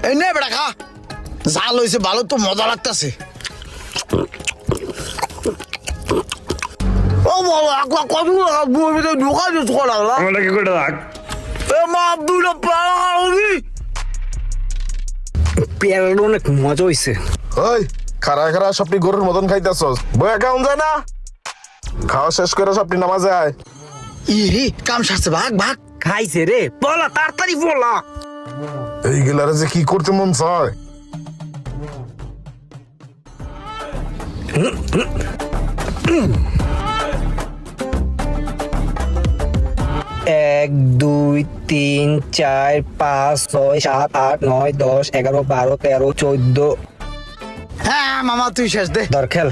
এই নে বেটা খা, জাল হয়েছে ভালো তো, মজা লাগতেছে। ও বাবা আকলা কত ঢোকা দিস করা আমরা কি করে রাখ এ মা আব্দুল পাড়ি পেয়ারাটা অনেক মজা হয়েছে। ওই খারা খারা সবটি গরুর মতন খাইতেছস, বয়া কেমন যায় না? খাওয়া শেষ করে সবটি নামাজে আয়। ইরে কাম সারছে, ভাগ ভাগ। খাইছে রে, বলা তাড়াতাড়ি বলা। এই গেলারে যে কি করতে মন চায়। এক দুই তিন চার পাঁচ ছয় সাত আট নয় 10 11 12 13 14। হ্যাঁ মামা তুই শেষ দে। ধর খেল।